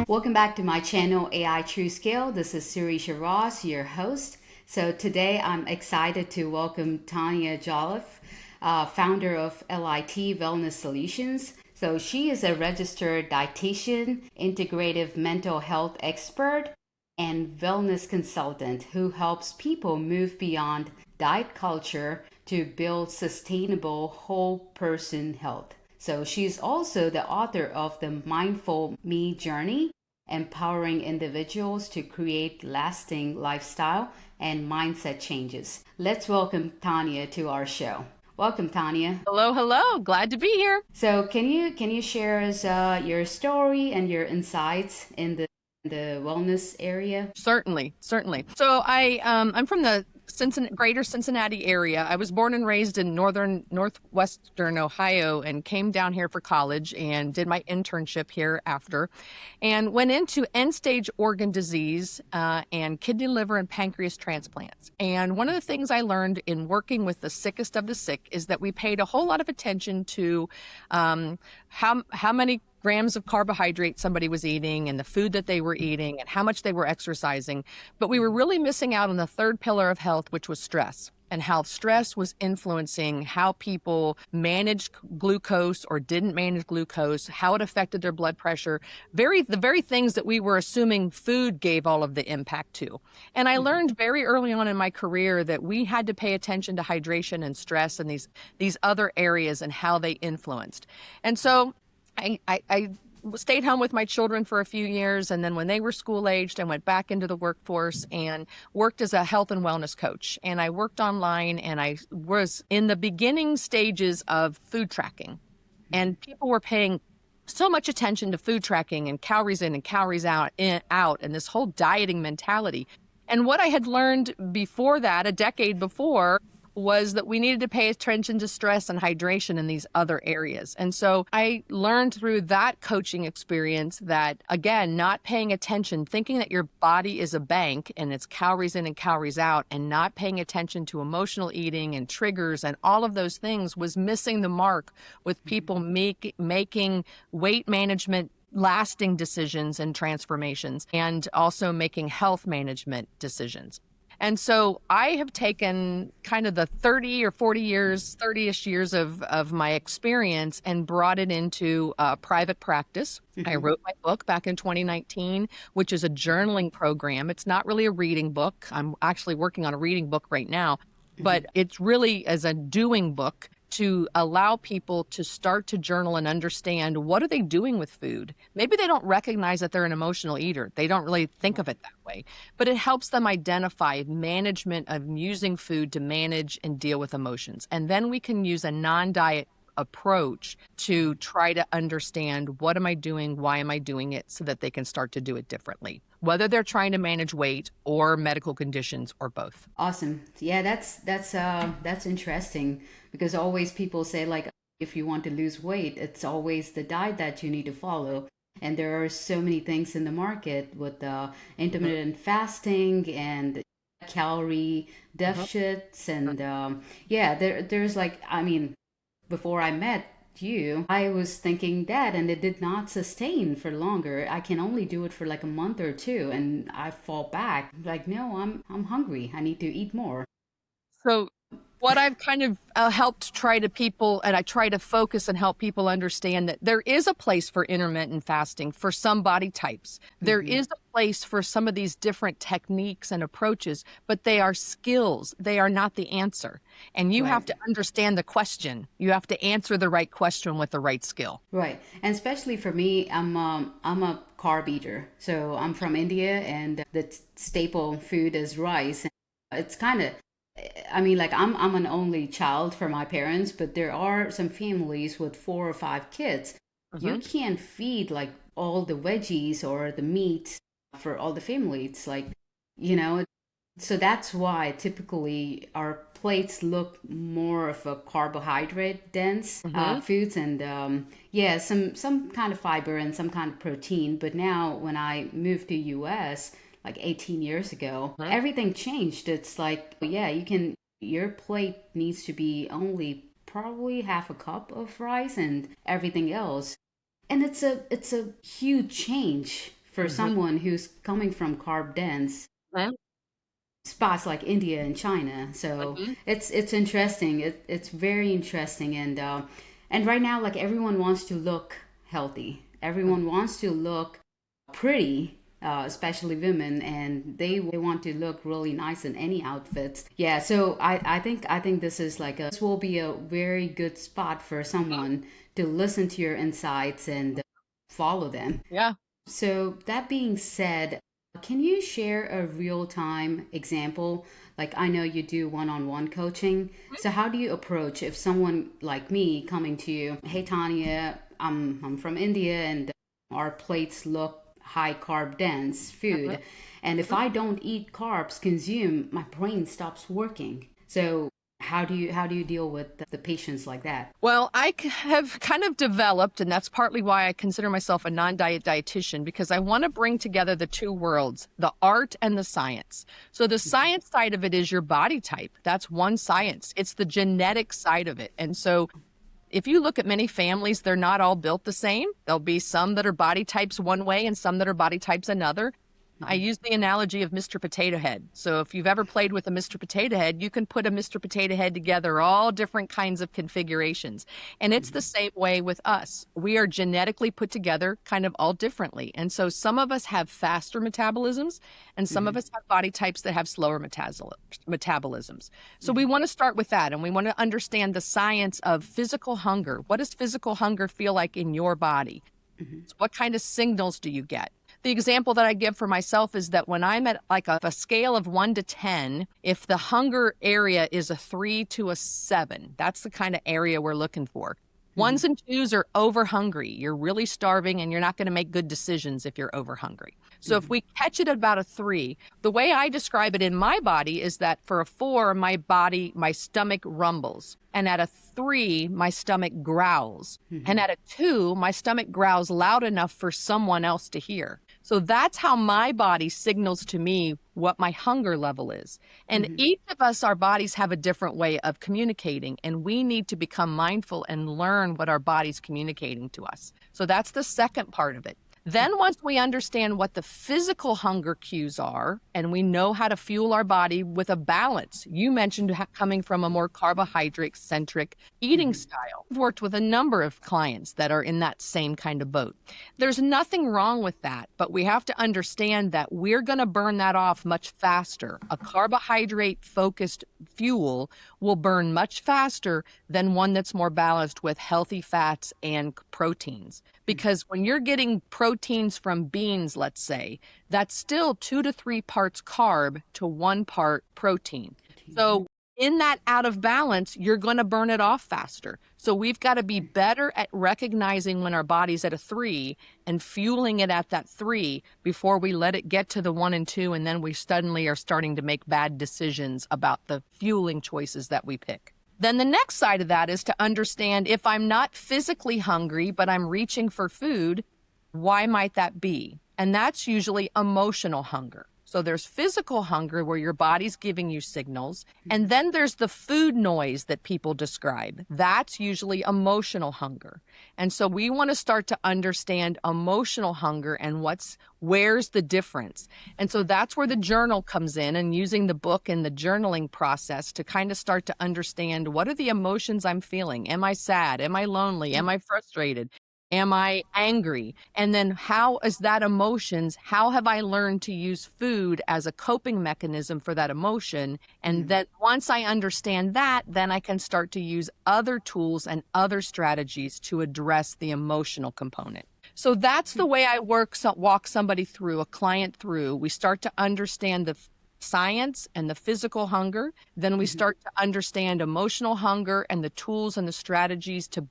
Welcome back to my channel AI True Scale. This is Sirisha Ross, your host. So today I'm excited to welcome Tanya Jolliffe, founder of LIT Wellness Solutions. So she is a registered dietitian, integrative mental health expert, and wellness consultant who helps people move beyond diet culture to build sustainable whole person health. So she's also the author of the Mindful Me Journey, empowering individuals to create lasting lifestyle and mindset changes. Let's welcome Tanya to our show. Welcome, Tanya. Hello, hello. Glad to be here. So, can you share us your story and your insights in the wellness area? Certainly, certainly. So I'm from the greater Cincinnati area. I was born and raised in northwestern Ohio and came down here for college and did my internship here after, and went into end-stage organ disease and kidney, liver, and pancreas transplants. And one of the things I learned in working with the sickest of the sick is that we paid a whole lot of attention to how many grams of carbohydrate somebody was eating and the food that they were eating and how much they were exercising. But we were really missing out on the third pillar of health, which was stress, and how stress was influencing how people managed glucose or didn't manage glucose, how it affected their blood pressure, the very things that we were assuming food gave all of the impact to. And I learned very early on in my career that we had to pay attention to hydration and stress and these other areas and how they influenced. And so I stayed home with my children for a few years, and then when they were school aged, I went back into the workforce and worked as a health and wellness coach. And I worked online, and I was in the beginning stages of food tracking, and people were paying so much attention to food tracking and calories in and calories out, and this whole dieting mentality. And what I had learned before that, a decade before, was that we needed to pay attention to stress and hydration in these other areas. And so I learned through that coaching experience that, again, not paying attention, thinking that your body is a bank and it's calories in and calories out, and not paying attention to emotional eating and triggers and all of those things was missing the mark with people making weight management lasting decisions and transformations, and also making health management decisions. And so I have taken kind of the 30-ish years of my experience and brought it into private practice. I wrote my book back in 2019, which is a journaling program. It's not really a reading book. I'm actually working on a reading book right now, but it's really as a doing book to allow people to start to journal and understand what are they doing with food. Maybe they don't recognize that they're an emotional eater. They don't really think of it that way, but it helps them identify management of using food to manage and deal with emotions. And then we can use a non-diet approach to try to understand, what am I doing? Why am I doing it? So that they can start to do it differently, whether they're trying to manage weight or medical conditions or both. Awesome. Yeah, that's interesting because always people say like if you want to lose weight, it's always the diet that you need to follow. And there are so many things in the market with intermittent fasting and calorie deficits and yeah, there's like I mean before I met you, I was thinking that, and it did not sustain for longer. I can only do it for like a month or two, and I fall back. Like, no, I'm hungry. I need to eat more. So what I've kind of helped try to people, and I try to focus and help people understand that there is a place for intermittent fasting for some body types. There is a place for some of these different techniques and approaches, but they are skills. They are not the answer. And you have to understand the question. You have to answer the right question with the right skill. Right, and especially for me, I'm a carb eater. So I'm from India, and the staple food is rice. It's kind of I mean, like I'm an only child for my parents, but there are some families with 4 or 5 kids. You can't feed like all the veggies or the meat for all the family. It's like, you know, so that's why typically our plates look more of a carbohydrate dense foods and yeah, some kind of fiber and some kind of protein. But now when I moved to US, like 18 years ago, everything changed. It's like, yeah, your plate needs to be only probably half a cup of rice and everything else. And it's a huge change for Mhm. someone who's coming from carb dense spots like India and China. So Mhm. it's interesting. It's very interesting, and right now, like everyone wants to look healthy. Everyone wants to look pretty. Especially women, and they want to look really nice in any outfits. Yeah, so I think this will be a very good spot for someone to listen to your insights and follow them. Yeah. So, that being said, can you share a real time example? Like, I know you do one on one coaching. So, how do you approach if someone like me coming to you, hey, Tanya, I'm from India and our plates look high carb dense food. And if I don't eat carbs, consume, my brain stops working. So, how do you deal with the patients like that? Well, have kind of developed, and that's partly why I consider myself a non-diet dietitian, because I want to bring together the two worlds, the art and the science. So the science side of it is your body type. That's one science. It's the genetic side of it. And so if you look at many families, they're not all built the same. There'll be some that are body types one way and some that are body types another. I use the analogy of Mr. Potato Head. So if you've ever played with a Mr. Potato Head, you can put a Mr. Potato Head together, all different kinds of configurations. And it's the same way with us. We are genetically put together kind of all differently. And so some of us have faster metabolisms and some of us have body types that have slower metabolisms. So we want to start with that and we want to understand the science of physical hunger. What does physical hunger feel like in your body? So what kind of signals do you get? The example that I give for myself is that when I'm at like a scale of 1 to 10, if the hunger area is a 3 to a 7, that's the kind of area we're looking for. Ones and twos are over hungry. You're really starving and you're not going to make good decisions if you're over hungry. So if we catch it at about a 3, the way I describe it in my body is that for a 4, my stomach rumbles. And at a 3, my stomach growls. And at a 2, my stomach growls loud enough for someone else to hear. So that's how my body signals to me what my hunger level is. And each of us, our bodies have a different way of communicating, and we need to become mindful and learn what our body's communicating to us. So that's the second part of it. Then once we understand what the physical hunger cues are, and we know how to fuel our body with a balance, you mentioned coming from a more carbohydrate-centric eating style. I've worked with a number of clients that are in that same kind of boat. There's nothing wrong with that, but we have to understand that we're going to burn that off much faster. A carbohydrate-focused fuel will burn much faster than one that's more balanced with healthy fats and proteins. Because when you're getting proteins from beans, let's say, that's still 2 to 3 parts carb to 1 part protein. So in that out of balance, you're going to burn it off faster. So we've got to be better at recognizing when our body's at a 3 and fueling it at that 3 before we let it get to the 1 and 2. And then we suddenly are starting to make bad decisions about the fueling choices that we pick. Then the next side of that is to understand if I'm not physically hungry, but I'm reaching for food, why might that be? And that's usually emotional hunger. So there's physical hunger where your body's giving you signals. And then there's the food noise that people describe. That's usually emotional hunger. And so we want to start to understand emotional hunger and where's the difference. And so that's where the journal comes in, and using the book and the journaling process to kind of start to understand, what are the emotions I'm feeling? Am I sad? Am I lonely? Am I frustrated? Am I angry? And then how is that emotions? How have I learned to use food as a coping mechanism for that emotion? And then once I understand that, then I can start to use other tools and other strategies to address the emotional component. So that's the way I walk somebody through, a client through. We start to understand the science and the physical hunger. Then we start to understand emotional hunger and the tools and the strategies to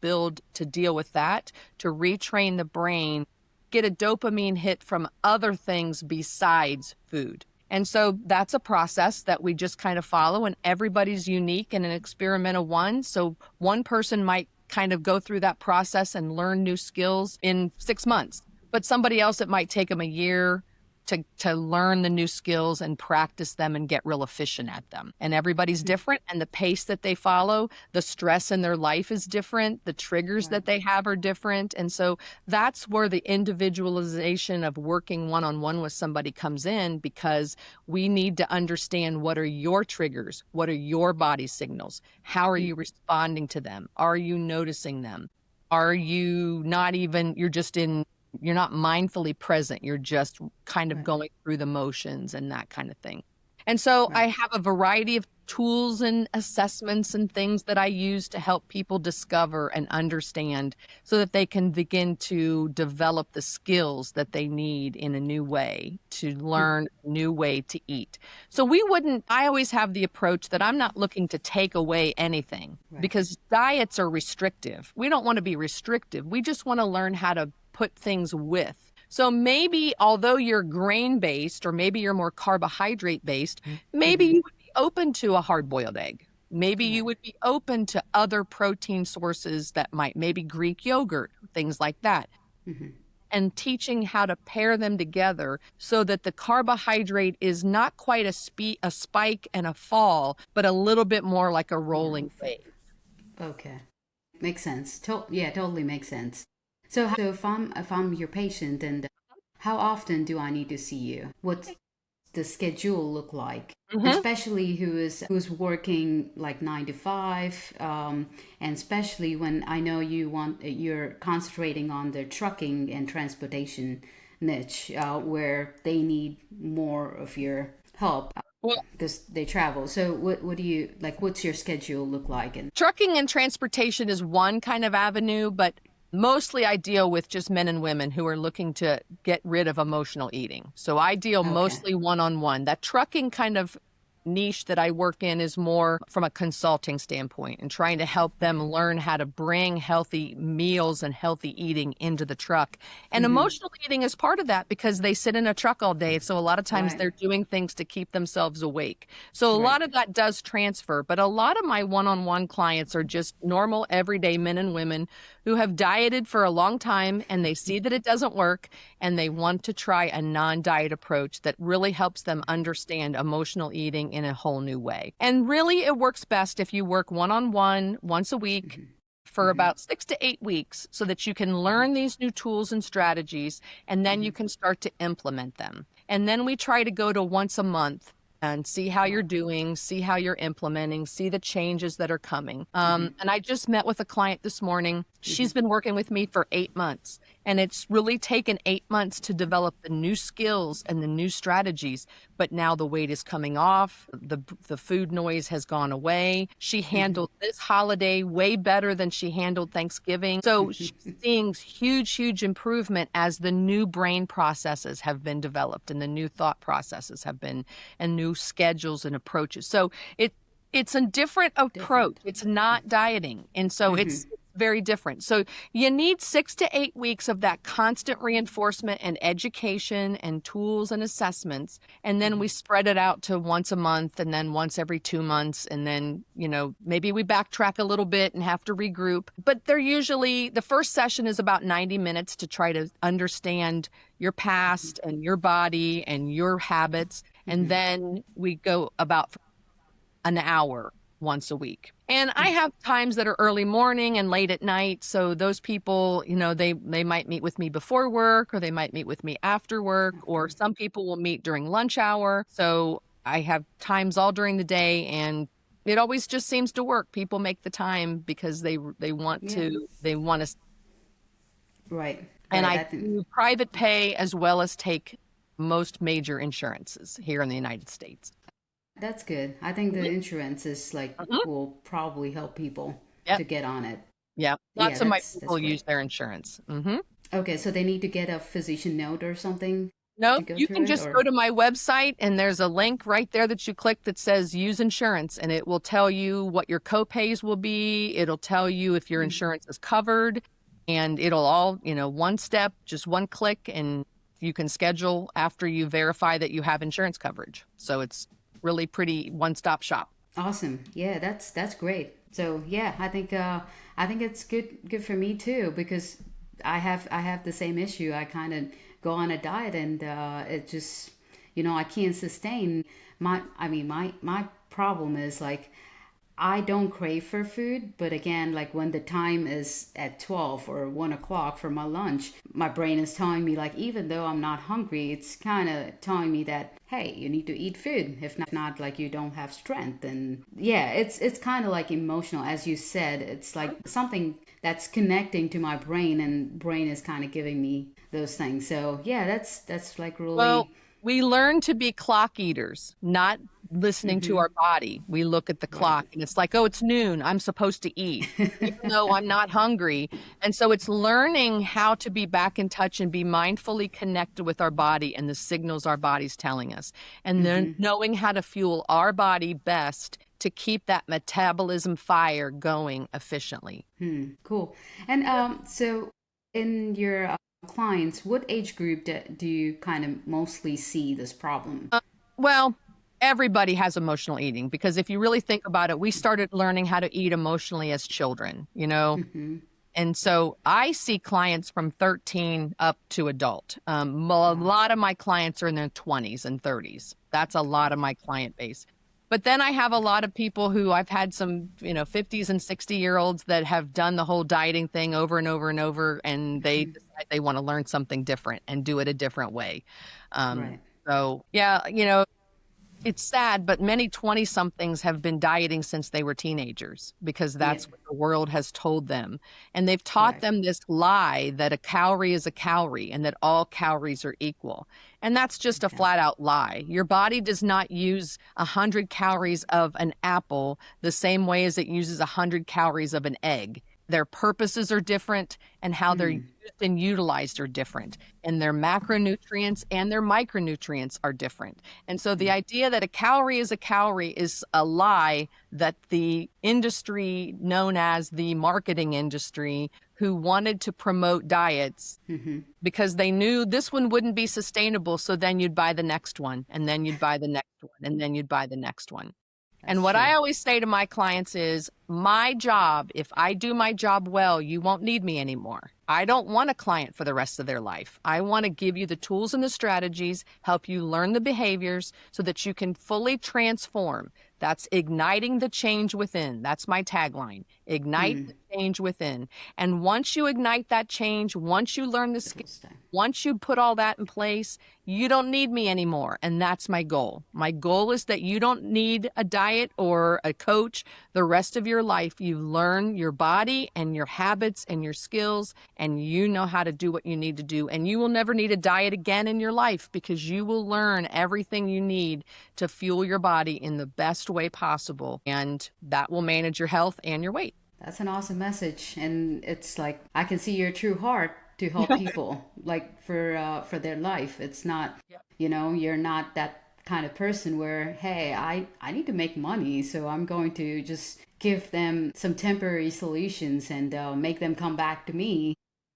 deal with that, to retrain the brain, get a dopamine hit from other things besides food. And so that's a process that we just kind of follow, and everybody's unique and an experimental one. So one person might kind of go through that process and learn new skills in 6 months, but somebody else, it might take them a year, to learn the new skills and practice them and get real efficient at them. And everybody's different, and the pace that they follow, the stress in their life is different, the triggers Right. that they have are different. And so that's where the individualization of working one-on-one with somebody comes in, because we need to understand, what are your triggers? What are your body signals? How are you responding to them? Are you noticing them? Are you not even, you're not mindfully present. You're just kind of Right. going through the motions and that kind of thing. And so I Right. have a variety of tools and assessments and things that I use to help people discover and understand, so that they can begin to develop the skills that they need in a new way, to learn a new way to eat. So I always have the approach that I'm not looking to take away anything, Right. because diets are restrictive. We don't want to be restrictive. We just want to learn how to put things with. So maybe, although you're grain based, or maybe you're more carbohydrate based, maybe you would be open to a hard boiled egg. Maybe you Right. would be open to other protein sources that might, maybe Greek yogurt, things like that. And teaching how to pair them together so that the carbohydrate is not quite a spike and a fall, but a little bit more like a More rolling of it. wave. Okay. Makes sense. Yeah, totally makes sense. So if I'm your patient, and how often do I need to see you? What's the schedule look like? And Mhm. especially who's working like 9 to 5, and especially when I know you're concentrating on the trucking and transportation niche, where they need more of your help Well, because they travel. So what do you like? What's your schedule look like? And trucking and transportation is one kind of avenue, but mostly I deal with just men and women who are looking to get rid of emotional eating. So I deal okay, mostly one on one. That trucking kind of niche that I work in is more from a consulting standpoint, and trying to help them okay, learn how to bring healthy meals and healthy eating into the truck. And emotional eating is part of that, because they sit in a truck all day. So a lot of times right, they're doing things to keep themselves awake. So a right, lot of that does transfer, but a lot of my one-on-one clients are just normal, everyday men and women who have dieted for a long time, and they see that it doesn't work, and they want to try a non-diet approach that really helps them understand emotional eating in a whole new way. And really, it works best if you work one-on-one once a week for about 6 to 8 weeks, so that you can learn these new tools and strategies, and then you can start to implement them. And then we try to go to once a month and see how you're right, doing, see how you're implementing, see the changes that are coming. And I just met with a client this morning. She's been working with me for 8 months, and it's really taken 8 months to develop the new skills and the new strategies. But now the weight is coming off. The food noise has gone away. She handled this holiday way better than she handled Thanksgiving. So she's seeing huge improvement as the new brain processes have been developed, and the new thought processes have been, and new schedules and approaches. So it's a different approach. different. It's not dieting. And so it's very different. So you need 6 to 8 weeks of that constant reinforcement and education and tools and assessments. And then we spread it out to once a month, and then once every 2 months. And then, maybe we backtrack a little bit and have to regroup. But they're usually, the first session is about 90 minutes to try to understand your past and your body and your habits. And then we go about an hour once a week. And I have times that are early morning and late at night. So those people, they might meet with me before work, or they might meet with me after work, or some people will meet during lunch hour. So I have times all during the day, and it always just seems to work. People make the time because they want Yeah, to, right, and right. I I think do private pay as well as take most major insurances here in the United States. that's good. I think the Mhm. insurance is like Mhm. will probably help people Yep. to get on it. Yeah, Yeah, lots of my that's people use great. their insurance. Mhm. Okay, so they need to get a physician note or something to Nope, go you through can it, just go or to my website, and there's a link right there that you click that says "Use Insurance," and it will tell you what your copays will be. It'll tell you if your insurance is covered, and it'll all, one step, just one click, and you can schedule after you verify that you have insurance coverage. So it's really pretty one-stop shop. awesome. Yeah, that's great. So yeah, I think it's good for me too because I have the same issue. I kind of go on a diet, and it just, I can't sustain my problem is like I don't crave for food, but again, like when the time is at 12 or 1 o'clock for my lunch, my brain is telling me, like, even though I'm not hungry, it's kind of telling me that, hey, you need to eat food. If not, like, you don't have strength. And yeah, it's kind of like emotional. As you said, it's like something that's connecting to my brain, and brain is kind of giving me those things. So yeah, that's like Well, really, we learn to be clock eaters, not listening to mm-hmm, our body. We look at the right. clock and it's like, oh, it's noon. I'm supposed to eat, even though I'm not hungry. And so it's learning how to be back in touch and be mindfully connected with our body and the signals our body's telling us. And then Mm-hmm. knowing how to fuel our body best to keep that metabolism fire going efficiently. Cool. And so in your clients, what age group do you kind of mostly see this problem? Well, everybody has emotional eating because if you really think about it, we started learning how to eat emotionally as children, you know? Mm-hmm. And so I see clients from 13 up to adult. A Wow. lot of my clients are in their 20s and 30s. That's a lot of my client base. But then I have a lot of people who I've had some, 50s and 60-year-olds that have done the whole dieting thing over and over and over, and they decide they want to learn something different and do it a different way. Um, Right. so, yeah, it's sad, but many 20 somethings have been dieting since they were teenagers because Yeah. that's what the world has told them. And they've taught Correct. them this lie that a calorie is a calorie and that all calories are equal. And that's just a Okay. flat out lie. Your body does not use 100 calories of an apple the same way as it uses 100 calories of an egg. Their purposes are different and how they're used and utilized are different. And their macronutrients and their micronutrients are different. And so the idea that a calorie is a lie that the industry known as the marketing industry who wanted to promote diets Mm-hmm. because they knew this one wouldn't be sustainable. So then you'd buy the next one, and then you'd buy the next one, and then you'd buy the next one. And That's what true. I always say to my clients is my job, if I do my job well, you won't need me anymore. I don't want a client for the rest of their life. I want to give you the tools and the strategies, help you learn the behaviors so that you can fully transform. That's igniting the change within. That's my tagline. Ignite the change within. And once you ignite that change, once you learn the skills, Beautiful stuff. once you put all that in place, you don't need me anymore. And that's my goal. My goal is that you don't need a diet or a coach the rest of your life. You learn your body and your habits and your skills, and you know how to do what you need to do. And you will never need a diet again in your life because you will learn everything you need to fuel your body in the best way possible. And that will manage your health and your weight. That's an awesome message, and it's like I can see your true heart to help people, like for their life. It's not, you're not that kind of person where, hey, I need to make money, so I'm going to just give them some temporary solutions and make them come back to me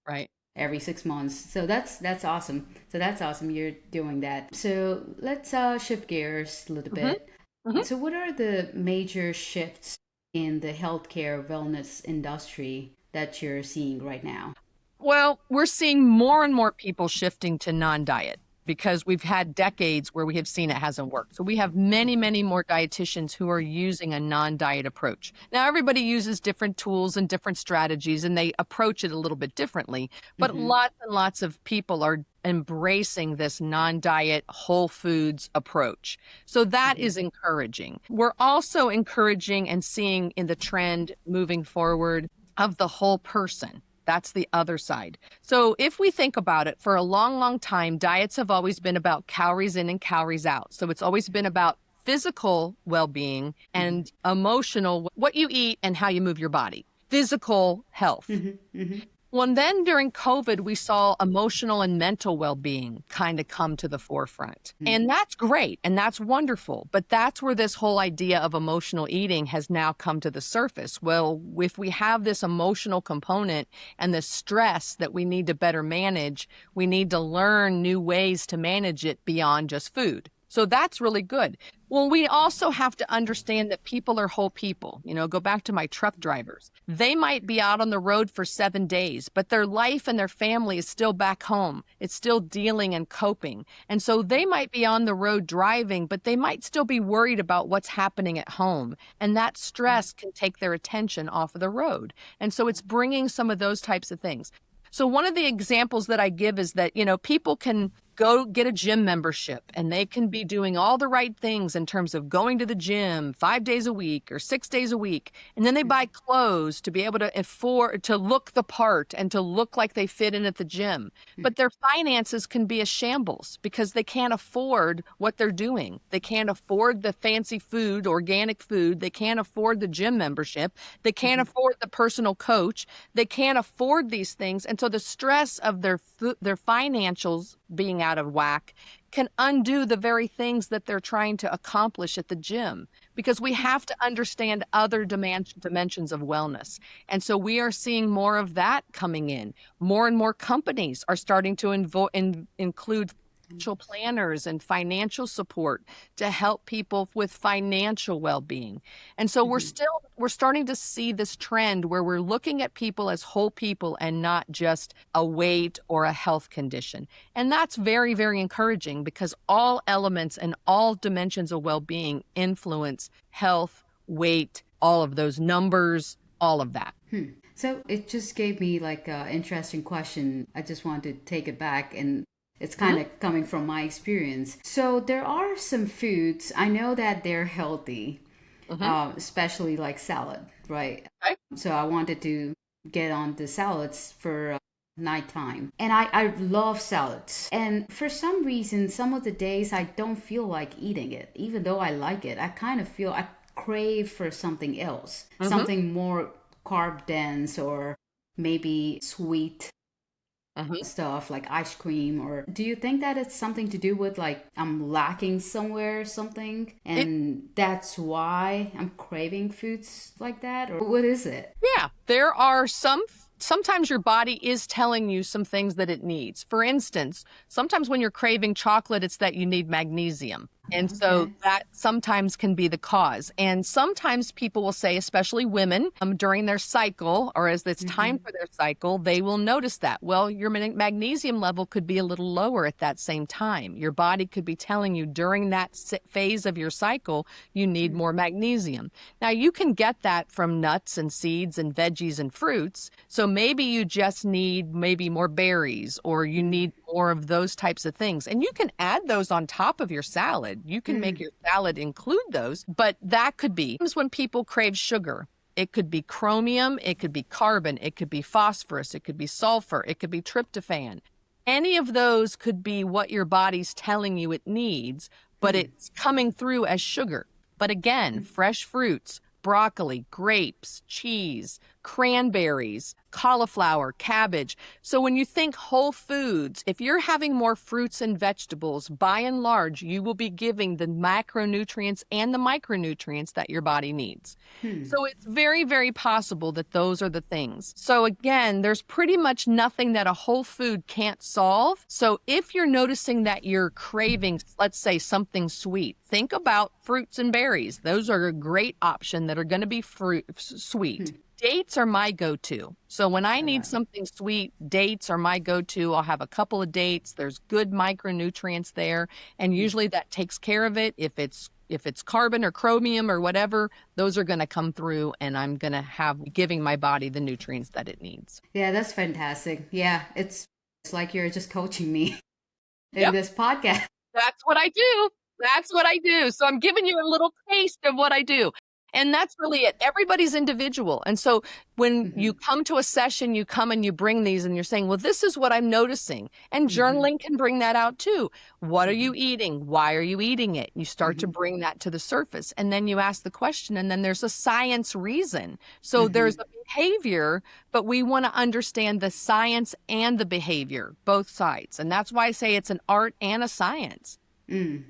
Right. every 6 months. So that's awesome. So that's awesome. You're doing that. So let's shift gears a little hmm bit. hmm So what are the major shifts in the healthcare wellness industry that you're seeing right now? Well, we're seeing more and more people shifting to non-diet because we've had decades where we have seen it hasn't worked. So we have many, many more dietitians who are using a non-diet approach. Now, everybody uses different tools and different strategies, and they approach it a little bit differently, but Mm-hmm. lots and lots of people are embracing this non-diet whole foods approach. So that Mm-hmm. is encouraging. We're also encouraging and seeing in the trend moving forward of the whole person. That's the other side. So if we think about it, for a long, long time, diets have always been about calories in and calories out. So it's always been about physical well-being Mm-hmm. and emotional, what you eat and how you move your body, physical health. Mm-hmm. Mm-hmm. Well, and then during COVID, we saw emotional and mental well being kind of come to the forefront. And that's great and that's wonderful. But that's where this whole idea of emotional eating has now come to the surface. Well, if we have this emotional component and the stress that we need to better manage, we need to learn new ways to manage it beyond just food. So that's really good. Well, we also have to understand that people are whole people. Go back to my truck drivers. They might be out on the road for 7 days, but their life and their family is still back home. It's still dealing and coping. And so they might be on the road driving, but they might still be worried about what's happening at home. And that stress can take their attention off of the road. And so it's bringing some of those types of things. So one of the examples that I give is that, people can go get a gym membership and they can be doing all the right things in terms of going to the gym 5 days a week or 6 days a week. And then they buy clothes to be able to afford to look the part and to look like they fit in at the gym. But their finances can be a shambles because they can't afford what they're doing. They can't afford the fancy food, organic food. They can't afford the gym membership. They can't afford the personal coach. They can't afford these things. And so the stress of their financials being out of whack can undo the very things that they're trying to accomplish at the gym, because we have to understand other dimensions of wellness. And so we are seeing more of that coming in. More and more companies are starting to include financial planners and financial support to help people with financial well-being. And so we're starting to see this trend where we're looking at people as whole people and not just a weight or a health condition. And that's very, very encouraging, because all elements and all dimensions of well-being influence health, weight, all of those numbers, all of that. So it just gave me like an interesting question. I just wanted to take it back, and it's kind of coming from my experience. So there are some foods I know that they're healthy, especially like salad, right? Okay. So I wanted to get on the salads for nighttime. And I love salads. And for some reason, some of the days I don't feel like eating it, even though I like it. I kind of feel I crave for something else, something more carb dense or maybe sweet stuff like ice cream. Or do you think that it's something to do with like I'm lacking somewhere or something, and that's why I'm craving foods like that, or what is it? Yeah, there are sometimes your body is telling you some things that it needs. For instance, sometimes when you're craving chocolate, it's that you need magnesium. And so that sometimes can be the cause. And sometimes people will say, especially women, during their cycle or as it's time for their cycle, they will notice that. Well, your magnesium level could be a little lower at that same time. Your body could be telling you during that phase of your cycle, you need more magnesium. Now, you can get that from nuts and seeds and veggies and fruits. So maybe you just need maybe more berries, or you need more of those types of things. And you can add those on top of your salad. You can make your salad include those, but that could be when people crave sugar. It could be chromium, it could be carbon, it could be phosphorus, it could be sulfur, it could be tryptophan. Any of those could be what your body's telling you it needs, but it's coming through as sugar. But again, fresh fruits, broccoli, grapes, cheese, cranberries, cauliflower, cabbage. So when you think whole foods, if you're having more fruits and vegetables, by and large, you will be giving the macronutrients and the micronutrients that your body needs. So it's very, very possible that those are the things. So again, there's pretty much nothing that a whole food can't solve. So if you're noticing that you're craving, let's say, something sweet, think about fruits and berries. Those are a great option that are going to be sweet. Dates are my go-to. So when I need something sweet, dates are my go-to. I'll have a couple of dates. There's good micronutrients there, and usually that takes care of it. If it's carbon or chromium or whatever, those are going to come through, and I'm going to have giving my body the nutrients that it needs. Yeah, that's fantastic. Yeah, it's like you're just coaching me in Yep, this podcast. that's what I do. That's what I do. So I'm giving you a little taste of what I do. And that's really it. Everybody's individual. And so when you come to a session, you come and you bring these and you're saying, well, this is what I'm noticing. And journaling can bring that out too. What are you eating? Why are you eating it? You start to bring that to the surface. And then you ask the question, and then there's a science reason. So there's a behavior, but we want to understand the science and the behavior, both sides. And that's why I say it's an art and a science.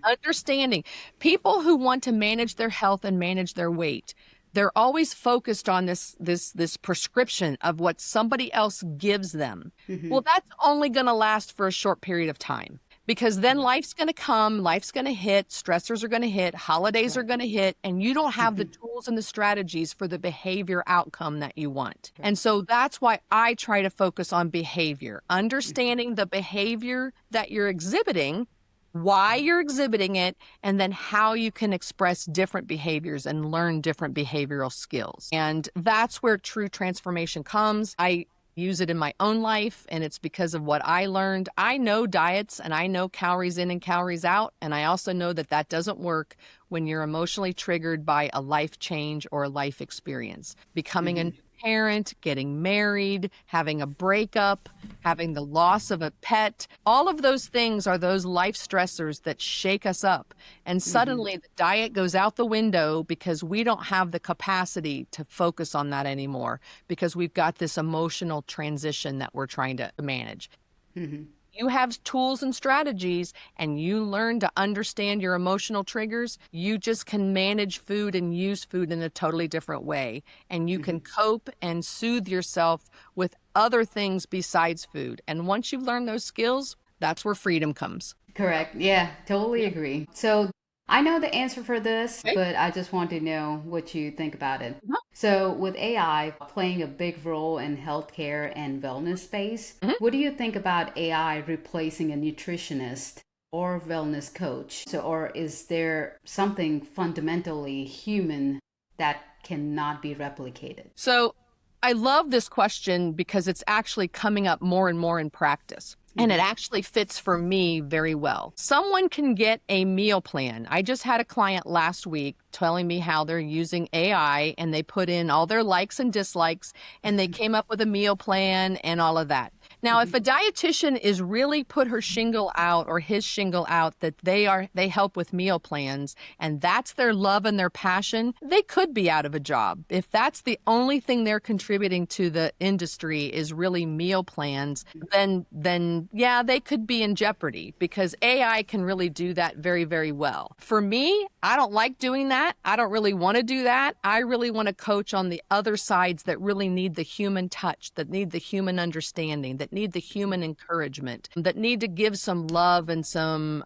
Understanding people who want to manage their health and manage their weight, they're always focused on this prescription of what somebody else gives them. Well, that's only going to last for a short period of time. because then life's going to come, life's going to hit, stressors are going to hit, holidays are Right. going to hit, and you don't have the Hmm. tools and the strategies for the behavior outcome that you want. Right. And so that's why I try to focus on behavior, understanding the behavior that you're exhibiting, why you're exhibiting it, and then how you can express different behaviors and learn different behavioral skills. And that's where true transformation comes. I use it in my own life, and it's because of what I learned. I know diets and I know calories in and calories out, and I also know that that doesn't work when you're emotionally triggered by a life change or a life experience. Becoming a new Hmm. parent, getting married, having a breakup, having the loss of a pet, all of those things are those life stressors that shake us up. And Hmm. suddenly the diet goes out the window because we don't have the capacity to focus on that anymore because we've got this emotional transition that we're trying to manage. Hmm. You have tools and strategies and you learn to understand your emotional triggers, you just can manage food and use food in a totally different way. And you can Hmm. cope and soothe yourself with other things besides food. And once you've learned those skills, that's where freedom comes. Correct. Yeah, totally Yeah. agree. So I know the answer for this, Okay. but I just want to know what you think about it. Uh-huh. So, with AI playing a big role in healthcare and wellness space, Mhm. what do you think about AI replacing a nutritionist or wellness coach? So, or is there something fundamentally human that cannot be replicated? So I love this question because it's actually coming up more and more in practice. And it Mm-hmm. actually fits for me very well. Someone can get a meal plan. I just had a client last week telling me how they're using AI and they put in all their likes and dislikes and they came up with a meal plan and all of that. Now, if a dietitian is really put her shingle out or his shingle out that they help with meal plans and that's their love and their passion, they could be out of a job. If that's the only thing they're contributing to the industry is really meal plans, then yeah, they could be in jeopardy because AI can really do that very, very well. For me, I don't like doing that. I don't really want to do that. I really want to coach on the other sides that really need the human touch, that need the human understanding, that need the human encouragement, that need to give some love and some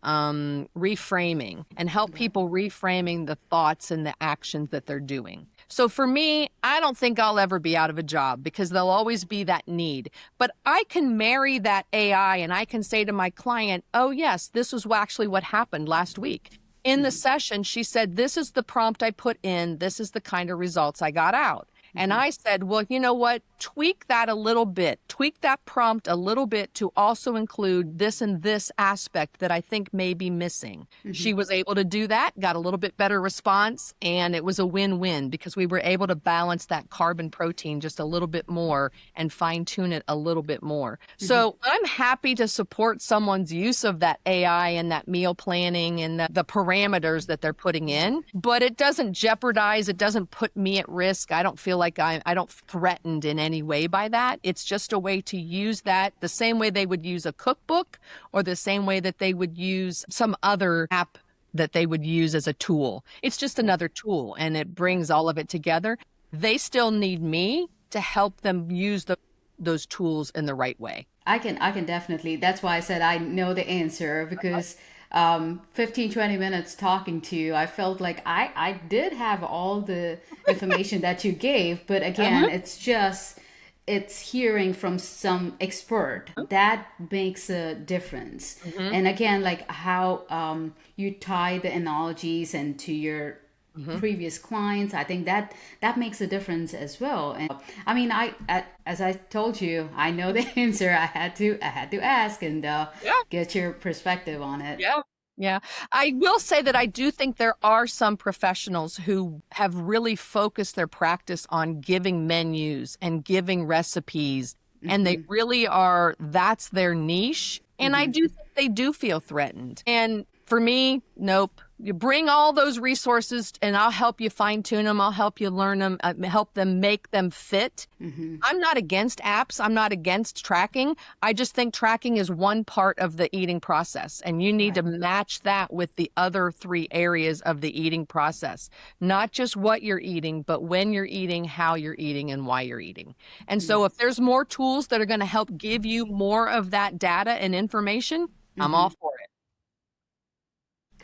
reframing and help Right. people reframing the thoughts and the actions that they're doing. So for me, I don't think I'll ever be out of a job because there'll always be that need. But I can marry that AI and I can say to my client, oh, yes, this was actually what happened last week. In the session, she said, this is the prompt I put in. This is the kind of results I got out. And I said, well, you know what? Tweak that a little bit, tweak that prompt a little bit to also include this and this aspect that I think may be missing. She was able to do that, got a little bit better response, and it was a win-win because we were able to balance that carbon protein just a little bit more and fine tune it a little bit more. So I'm happy to support someone's use of that AI and that meal planning and the parameters that they're putting in, but it doesn't jeopardize, it doesn't put me at risk. I don't feel like I don't threatened in any way by that. It's just a way to use that the same way they would use a cookbook or the same way that they would use some other app that they would use as a tool. It's just Right. another tool and it brings all of it together. They still need me to help them use those tools in the right way. I can definitely. That's why I said I know the answer because 15, 20 minutes talking to you, I felt like I did have all the information that you gave, but again, Uh-huh. it's hearing from some expert that makes a difference. Mhm. And again, like how you tie the analogies and to your Mhm. previous clients, I think that makes a difference as well. And I mean, as I told you, I know the answer. I had to ask and Yeah. get your perspective on it. Yeah. Yeah. I will say that I do think there are some professionals who have really focused their practice on giving menus and giving recipes, and they really are, that's their niche. And I do think they do feel threatened. And for me, nope. You bring all those resources and I'll help you fine tune them. I'll help you learn them, help them make them fit. I'm not against apps. I'm not against tracking. I just think tracking is one part of the eating process, and you need to Right. match that with the other three areas of the eating process. Not just what you're eating, but when you're eating, how you're eating, and why you're eating. And so, if there's more tools that are going to help give you more of that data and information, I'm all for it.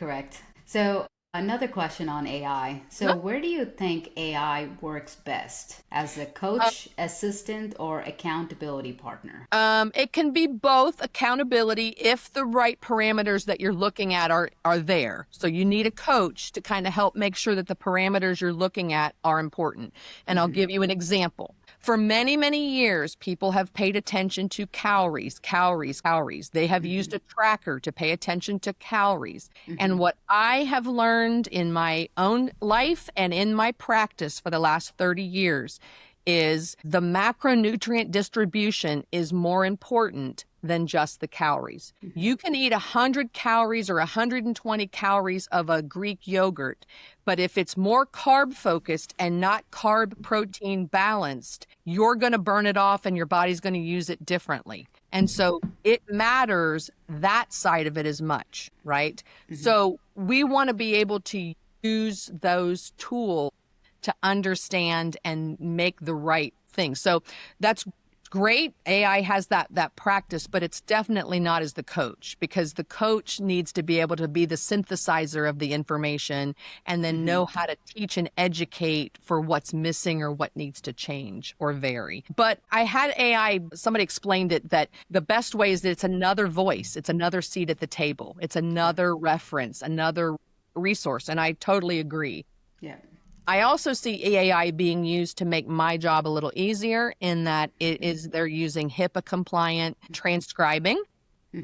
Correct. So, another question on AI. So, where do you think AI works best? As a coach, assistant, or accountability partner? It can be both accountability if the right parameters that you're looking at are there. So you need a coach to kind of help make sure that the parameters you're looking at are important. And I'll give you an example. For many, many years, people have paid attention to calories, calories, calories. They have used a tracker to pay attention to calories. And what I have learned in my own life and in my practice for the last 30 years is the macronutrient distribution is more important than just the calories. You can eat 100 calories or 120 calories of a Greek yogurt, but if it's more carb focused and not carb protein balanced, you're going to burn it off and your body's going to use it differently. And so it matters that side of it as much, right? So we want to be able to use those tools to understand and make the right thing. So that's great. AI has that practice, but it's definitely not as the coach, because the coach needs to be able to be the synthesizer of the information and then know how to teach and educate for what's missing or what needs to change or vary. But I had AI, somebody explained it that the best way is that it's another voice, it's another seat at the table, it's another reference, another resource. And I totally agree. Yeah. I also see AI being used to make my job a little easier in that they're using HIPAA compliant transcribing.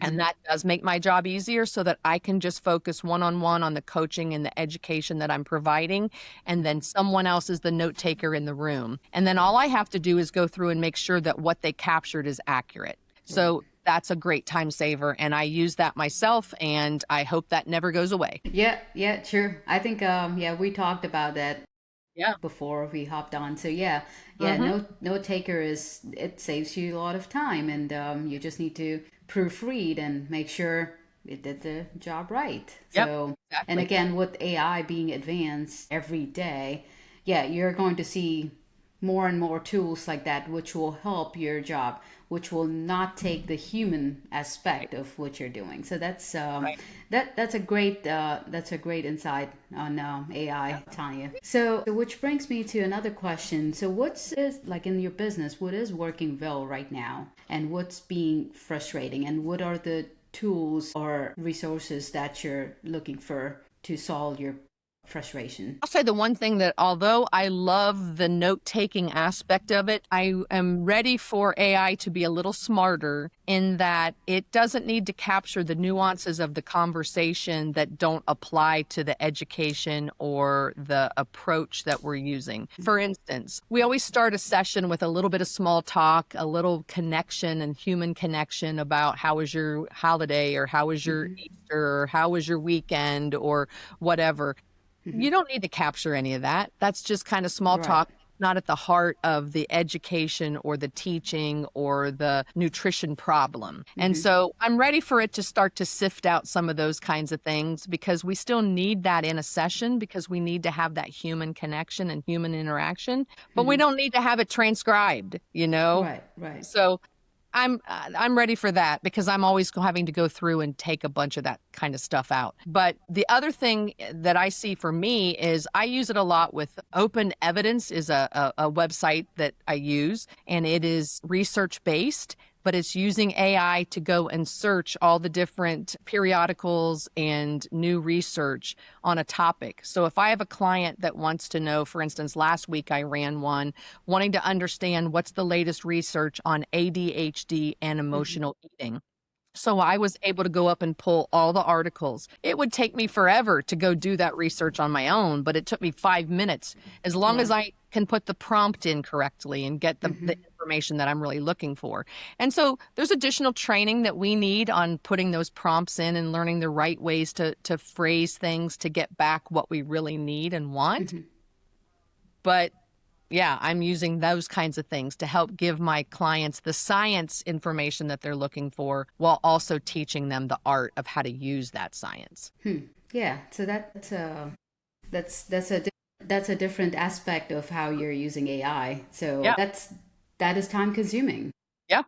And that does make my job easier so that I can just focus one-on-one on the coaching and the education that I'm providing. And then someone else is the note taker in the room. And then all I have to do is go through and make sure that what they captured is accurate. So that's a great time saver. And I use that myself, and I hope that never goes away. Yeah, yeah, sure. I think yeah, we talked about that Yeah. before we hopped on. So yeah, yeah, Mm-hmm. note taker is, it saves you a lot of time, and you just need to proofread and make sure it did the job right. Yep. So, and Exactly. again, with AI being advanced every day, yeah, you're going to see more and more tools like that, which will help your job, which will not take the human Right. aspect of what you're doing. So Right. that's a great insight on AI, Tanya. So which brings me to another question. So what's is like in your business? What is working well right now, and what's being frustrating, and what are the tools or resources that you're looking for to solve your frustration? I'll say the one thing that, although I love the note taking aspect of it, I am ready for AI to be a little smarter in that it doesn't need to capture the nuances of the conversation that don't apply to the education or the approach that we're using. For instance, we always start a session with a little bit of small talk, a little connection and human connection about how was your holiday, or how was your Easter, or how was your weekend, or whatever. You don't need to capture any of that. That's just kind of small Right. talk, not at the heart of the education or the teaching or the nutrition problem. And so I'm ready for it to start to sift out some of those kinds of things, because we still need that in a session, because we need to have that human connection and human interaction, but we don't need to have it transcribed, you know? Right. Right. So I'm ready for that, because I'm always having to go through and take a bunch of that kind of stuff out. But the other thing that I see for me is I use it a lot with Open Evidence is a website that I use, and it is research based, but it's using AI to go and search all the different periodicals and new research on a topic. So if I have a client that wants to know, for instance, last week I ran one wanting to understand what's the latest research on ADHD and emotional eating. So I was able to go up and pull all the articles. It would take me forever to go do that research on my own, but it took me 5 minutes, as long as Right. I can put the prompt in correctly and get the information that I'm really looking for. And so there's additional training that we need on putting those prompts in and learning the right ways to phrase things to get back what we really need and want. But yeah, I'm using those kinds of things to help give my clients the science information that they're looking for, while also teaching them the art of how to use that science. Yeah. So that's a that's a different aspect of how you're using AI. So Yeah. that is time consuming. Yeah.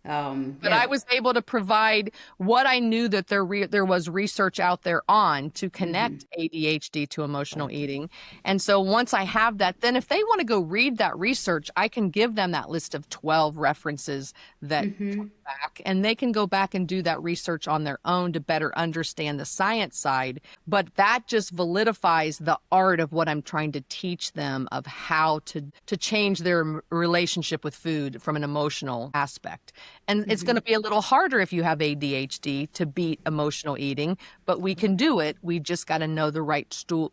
But I Yeah. was able to provide what I knew that there was research out there on to Mm-hmm. connect ADHD to emotional eating. And so once I have that, then if they want to go read that research, I can give them that list of 12 references that Mm-hmm. back, and they can go back and do that research on their own to better understand the science side. But that just validifies the art of what I'm trying to teach them of how to change their relationship with food from an emotional aspect. And it's going Mm-hmm. to be a little harder if you have ADHD to beat emotional eating, but we can do it. We just got to know the right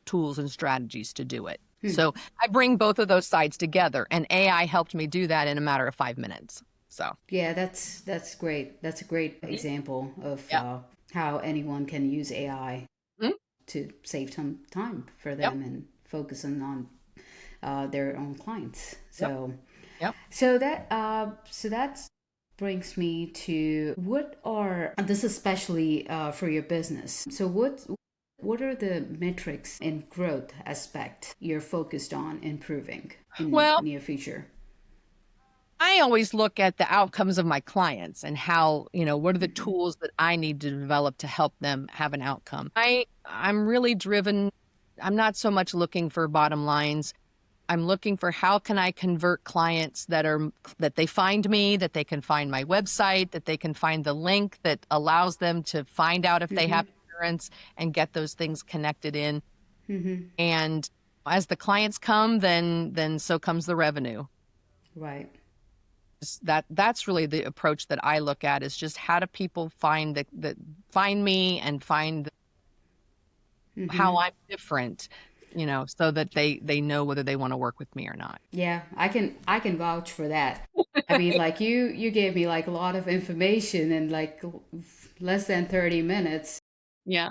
tools and strategies to do it. So I bring both of those sides together, and AI helped me do that in a matter of 5 minutes. So, Yeah, that's great. That's a great mhm. example of Yep. how anyone can use AI Mhm. to save some time for Yep. them and focusing on their own clients. Yep. So, Yep. so that brings me to what are this especially for your business. So what are the metrics and growth aspect you're focused on improving in Well, near future? I always look at the outcomes of my clients and how, what are the Mm-hmm. tools that I need to develop to help them have an outcome. I'm really driven. I'm not so much looking for bottom lines. I'm looking for how can I convert clients that they find me, that they can find my website, that they can find the link that allows them to find out if they Mm-hmm. have insurance and get those things connected in. Mm-hmm. And as the clients come, then so comes the revenue. Right. That's really the approach that I look at is just how do people find me and find how Mm-hmm. I'm different, so that they know whether they want to work with me or not. Yeah, I can vouch for that. I mean, like you gave me like a lot of information in like less than 30 minutes. Yeah.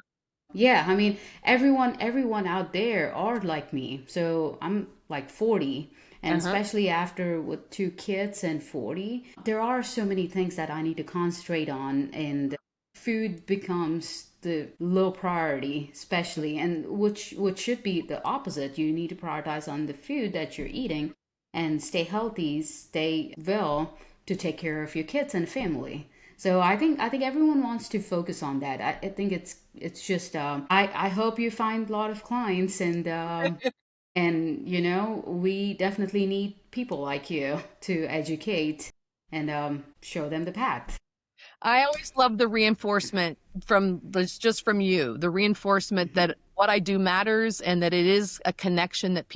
Yeah, I mean, everyone out there are like me. So I'm like 40, and Uh-huh. especially after with two kids and 40, there are so many things that I need to concentrate on, and food becomes the low priority, especially, and which should be the opposite. You need to prioritize on the food that you're eating and stay healthy, stay well to take care of your kids and family. So I think everyone wants to focus on that. I think it's just I hope you find a lot of clients, and we definitely need people like you to educate and show them the path. I always love the reinforcement just from you, the reinforcement Hmm. that what I do matters and that it is a connection that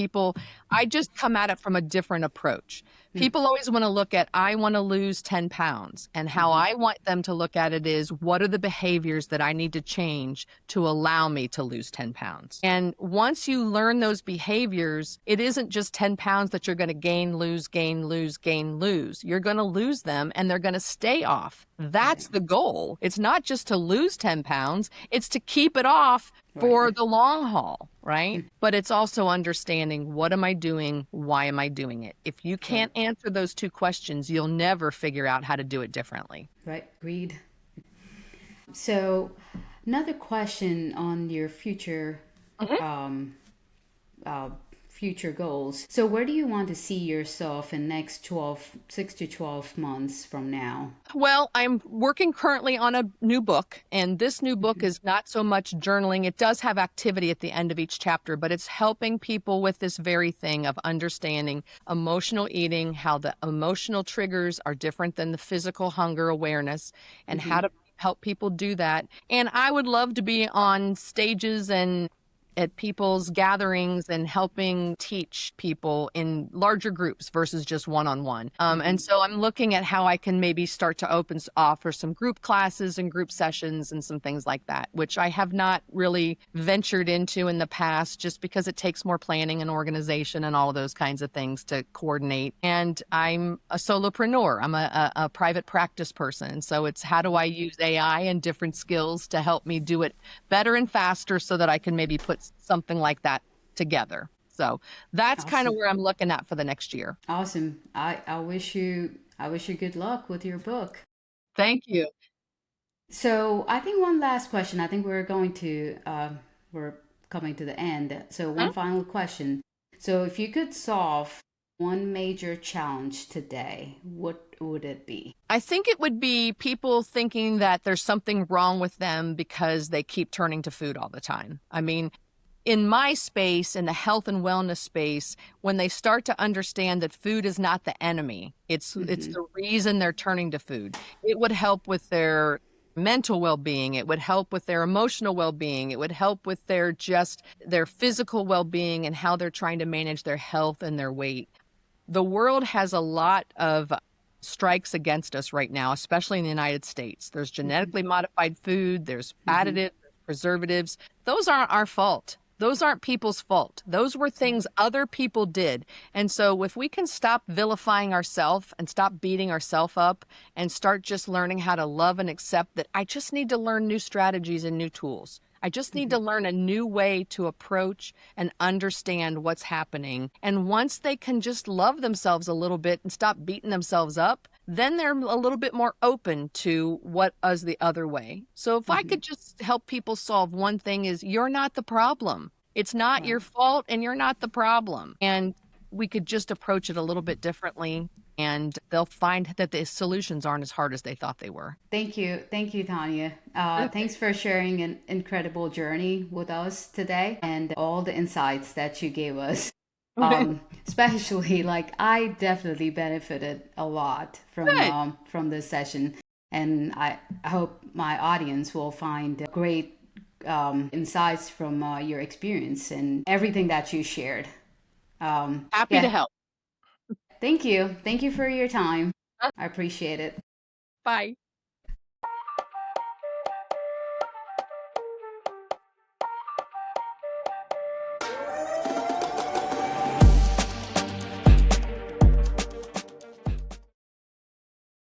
I just come at it from a different approach. People always want to look at, I want to lose 10 pounds. And how Hmm. I want them to look at it is, what are the behaviors that I need to change to allow me to lose 10 pounds? And once you learn those behaviors, it isn't just 10 pounds that you're going to gain, lose, gain, lose, gain, lose. You're going to lose them and they're going to stay off. Right. That's the goal. It's not just to lose 10 pounds, it's to keep it off Right. for the long haul, right? But it's also understanding, what am I doing? Why am I doing it? If you Right. can't answer those two questions, you'll never figure out how to do it differently. Right. Agreed. So, another question on your Mhm. um, uh, future goals. So, where do you want to see yourself in next 6 to 12 months from now? Well, I'm working currently on a new book, and this new book Hmm. is not so much journaling. It does have activity at the end of each chapter, but it's helping people with this very thing of understanding emotional eating, how the emotional triggers are different than the physical hunger awareness, and how Hmm. to help people do that. And I would love to be on stages and at people's gatherings and helping teach people in larger groups versus just one-on-one. And Hmm. so I'm looking at how I can maybe start to offer some group classes and group sessions and some things like that, which I have not really ventured into in the past just because it takes more planning and organization and all of those kinds of things to coordinate. And I'm a solopreneur. I'm a private practice person. So it's how do I use AI and different skills to help me do it better and faster so that I can maybe put something like that together. So that's kind of Awesome. where I'm looking at for the next year. Awesome. I wish you good luck with your book. Thank you. So I think one last question. I think we're coming to the end. So Huh? one final question. So if you could solve One major challenge today, what would it be? I think it would be people thinking that there's something wrong with them because they keep turning to food all the time. I mean, in my space, in the health and wellness space, when they start to understand that food is not the enemy, it's Mm-hmm. the reason they're turning to food. It would help with their mental well-being, it would help with their emotional well-being, it would help with their physical well-being and how they're trying to manage their health and their weight. The world has a lot of strikes against us right now, especially in the United States. There's Mm-hmm. genetically modified food, there's Mm-hmm. additives, there's preservatives. Those aren't our fault. Those aren't people's fault. Those were things other people did. And so if we can stop vilifying ourselves and stop beating ourselves up and start just learning how to love and accept that I just need to learn new strategies and new tools. I just need Mm-hmm. to learn a new way to approach and understand what's happening. And once they can just love themselves a little bit and stop beating themselves up, then they're a little bit more open to what is the other way. So if I Mm-hmm. could just help people solve one thing is you're not the problem. It's not Right. your fault and you're not the problem. And we could just approach it a little bit differently and they'll find that the solutions aren't as hard as they thought they were. Thank you. Thank you, Tanya. Thanks for sharing an incredible journey with us today and all the insights that you gave us. Especially, like, I definitely benefited a lot Good. from this session, and I hope my audience will find great insights from your experience and everything that you shared. Happy to Yeah, help. thank you. Thank you for your time. I appreciate it. Bye.